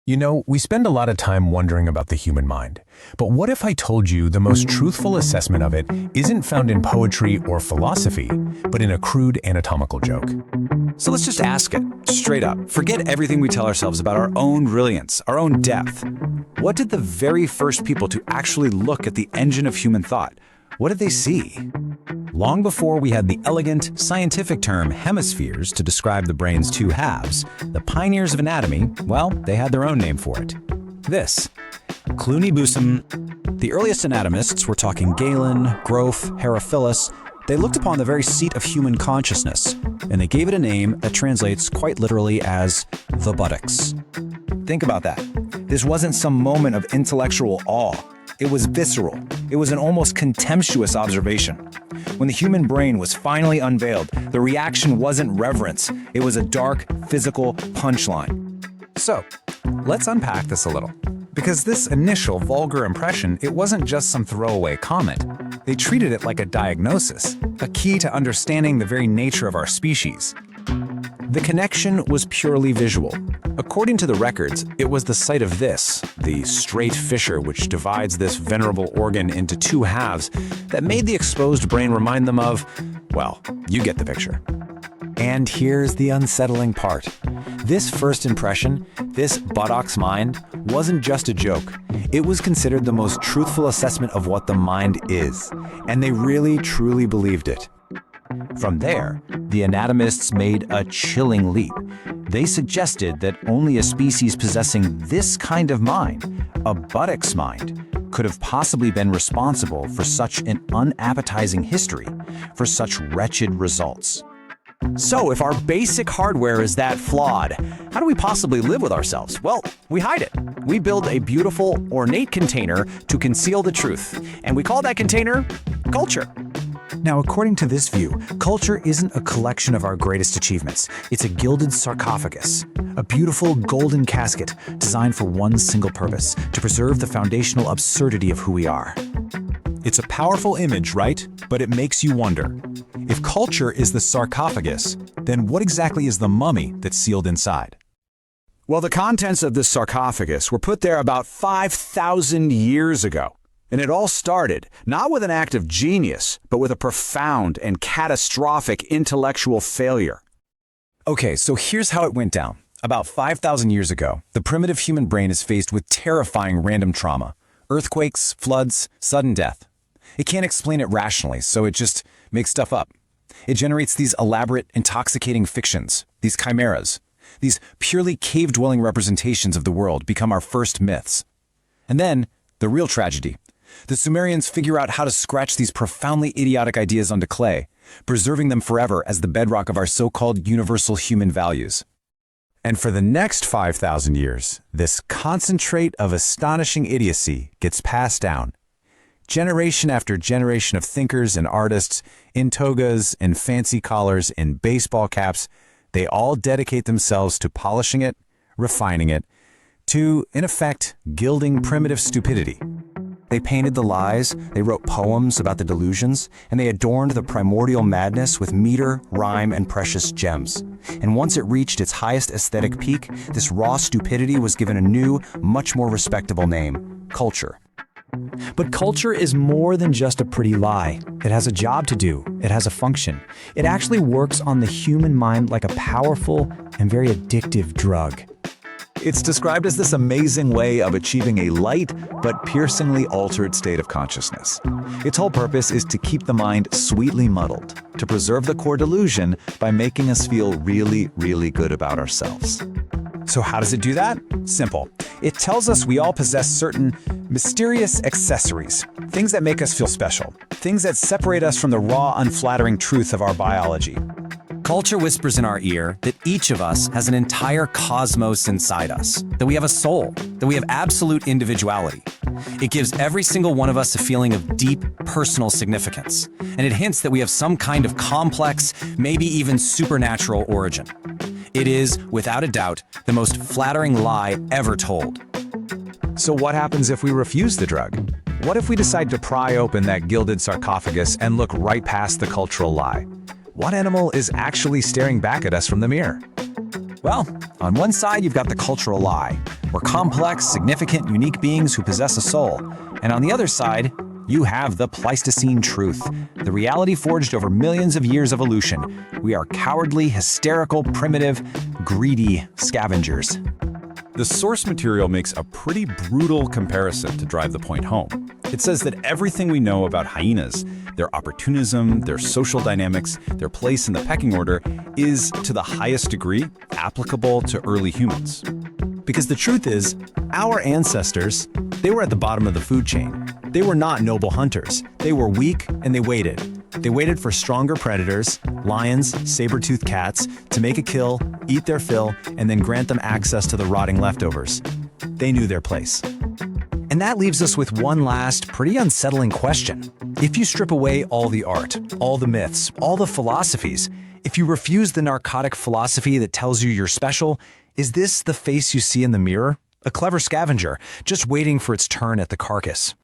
You know, we spend a lot of time wondering about the human mind. But what if I told you the most truthful assessment of it isn't found in poetry or philosophy, but in a crude anatomical joke? So let's just ask it, straight up. Forget everything we tell ourselves about our own brilliance, our own depth. What did the very first people to actually look at the engine of human thought? What did they see? Long before we had the elegant, scientific term hemispheres to describe the brain's two halves, the pioneers of anatomy, well, they had their own name for it. This. Cluny-Boussom. The earliest anatomists were talking Galen, Grove, Herophilus. They looked upon the very seat of human consciousness, and they gave it a name that translates quite literally as the buttocks. Think about that. This wasn't some moment of intellectual awe. It was visceral. It was an almost contemptuous observation. When the human brain was finally unveiled, the reaction wasn't reverence. It was a dark, physical punchline. So, let's unpack this a little. Because this initial vulgar impression, it wasn't just some throwaway comment. They treated it like a diagnosis, a key to understanding the very nature of our species. The connection was purely visual. According to the records, it was the sight of this, the straight fissure which divides this venerable organ into two halves, that made the exposed brain remind them of, well, you get the picture. And here's the unsettling part. This first impression, this buttocks mind, wasn't just a joke. It was considered the most truthful assessment of what the mind is, and they really, truly believed it. From there, the anatomists made a chilling leap. They suggested that only a species possessing this kind of mind, a buttocks mind, could have possibly been responsible for such an unappetizing history, for such wretched results. So if our basic hardware is that flawed, how do we possibly live with ourselves? Well, we hide it. We build a beautiful, ornate container to conceal the truth, and we call that container culture. Now, according to this view, culture isn't a collection of our greatest achievements. It's a gilded sarcophagus, a beautiful golden casket designed for one single purpose, to preserve the foundational absurdity of who we are. It's a powerful image, right? But it makes you wonder. If culture is the sarcophagus, then what exactly is the mummy that's sealed inside? Well, the contents of this sarcophagus were put there about 5,000 years ago. And it all started, not with an act of genius, but with a profound and catastrophic intellectual failure. Okay, so here's how it went down. About 5,000 years ago, the primitive human brain is faced with terrifying random trauma. Earthquakes, floods, sudden death. It can't explain it rationally, so it just makes stuff up. It generates these elaborate, intoxicating fictions, these chimeras. These purely cave-dwelling representations of the world become our first myths. And then, the real tragedy. The Sumerians figure out how to scratch these profoundly idiotic ideas onto clay, preserving them forever as the bedrock of our so-called universal human values. And for the next 5,000 years, this concentrate of astonishing idiocy gets passed down. Generation after generation of thinkers and artists, in togas, in fancy collars, in baseball caps, they all dedicate themselves to polishing it, refining it, to, in effect, gilding primitive stupidity. They painted the lies, they wrote poems about the delusions, and they adorned the primordial madness with meter, rhyme, and precious gems. And once it reached its highest aesthetic peak, this raw stupidity was given a new, much more respectable name: culture. But culture is more than just a pretty lie. It has a job to do. It has a function. It actually works on the human mind like a powerful and very addictive drug. It's described as this amazing way of achieving a light but piercingly altered state of consciousness. Its whole purpose is to keep the mind sweetly muddled, to preserve the core delusion by making us feel really, really good about ourselves. So how does it do that? Simple. It tells us we all possess certain mysterious accessories, things that make us feel special, things that separate us from the raw, unflattering truth of our biology. Culture whispers in our ear that each of us has an entire cosmos inside us, that we have a soul, that we have absolute individuality. It gives every single one of us a feeling of deep, personal significance, and it hints that we have some kind of complex, maybe even supernatural origin. It is, without a doubt, the most flattering lie ever told. So what happens if we refuse the drug? What if we decide to pry open that gilded sarcophagus and look right past the cultural lie? What animal is actually staring back at us from the mirror? Well, on one side you've got the cultural lie, We're complex, significant, unique beings who possess a soul. And on the other side, you have the Pleistocene truth, the reality forged over millions of years of evolution. We are cowardly, hysterical, primitive, greedy scavengers. The source material makes a pretty brutal comparison to drive the point home. It says that everything we know about hyenas, their opportunism, their social dynamics, their place in the pecking order, is, to the highest degree, applicable to early humans. Because the truth is, our ancestors, they were at the bottom of the food chain. They were not noble hunters. They were weak and they waited. They waited for stronger predators, lions, saber-toothed cats, to make a kill, eat their fill, and then grant them access to the rotting leftovers. They knew their place. And that leaves us with one last, pretty unsettling question. If you strip away all the art, all the myths, all the philosophies, if you refuse the narcotic philosophy that tells you you're special, is this the face you see in the mirror? A clever scavenger, just waiting for its turn at the carcass.